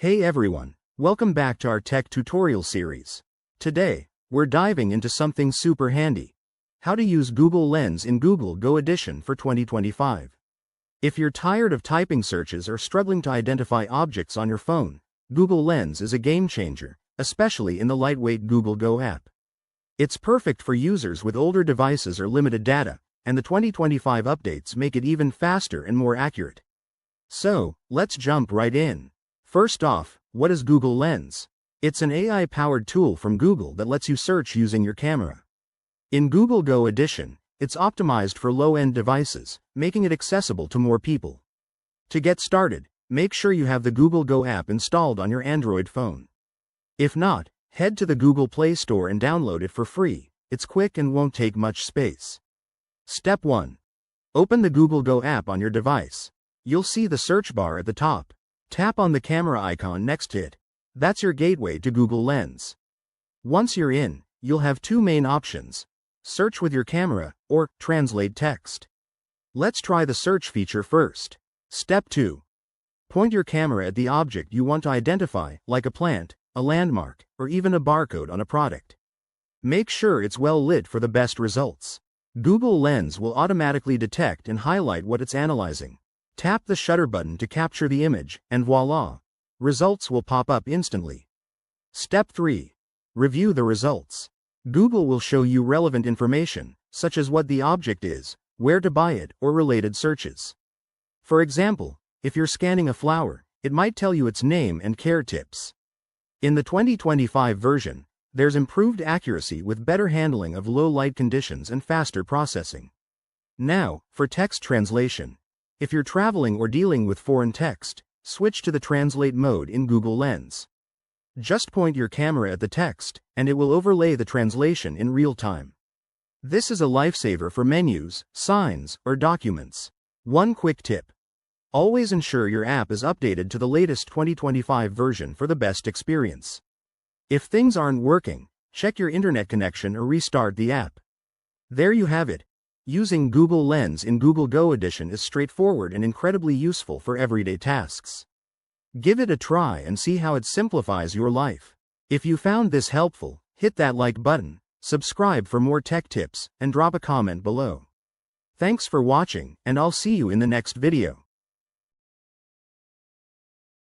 Hey everyone, welcome back to our tech tutorial series. Today, we're diving into something super handy. How to use Google Lens in Google Go Edition for 2025. If you're tired of typing searches or struggling to identify objects on your phone, Google Lens is a game changer, especially in the lightweight Google Go app. It's perfect for users with older devices or limited data, and the 2025 updates make it even faster and more accurate. So, let's jump right in. First off, what is Google Lens? It's an AI-powered tool from Google that lets you search using your camera. In Google Go Edition, it's optimized for low-end devices, making it accessible to more people. To get started, make sure you have the Google Go app installed on your Android phone. If not, head to the Google Play Store and download it for free. It's quick and won't take much space. Step 1. Open the Google Go app on your device. You'll see the search bar at the top. Tap on the camera icon next to it. That's your gateway to Google Lens. Once you're in, you'll have two main options: search with your camera, or translate text. Let's try the search feature first. Step 2. Point your camera at the object you want to identify, like a plant, a landmark, or even a barcode on a product. Make sure it's well lit for the best results. Google Lens will automatically detect and highlight what it's analyzing. Tap the shutter button to capture the image, and voila! Results will pop up instantly. Step 3. Review the results. Google will show you relevant information, such as what the object is, where to buy it, or related searches. For example, if you're scanning a flower, it might tell you its name and care tips. In the 2025 version, there's improved accuracy with better handling of low light conditions and faster processing. Now, for text translation. If you're traveling or dealing with foreign text, switch to the translate mode in Google Lens. Just point your camera at the text, and it will overlay the translation in real time. This is a lifesaver for menus, signs, or documents. One quick tip: always ensure your app is updated to the latest 2025 version for the best experience. If things aren't working, check your internet connection or restart the app. There you have it. Using Google Lens in Google Go Edition is straightforward and incredibly useful for everyday tasks. Give it a try and see how it simplifies your life. If you found this helpful, hit that like button, subscribe for more tech tips, and drop a comment below. Thanks for watching, and I'll see you in the next video.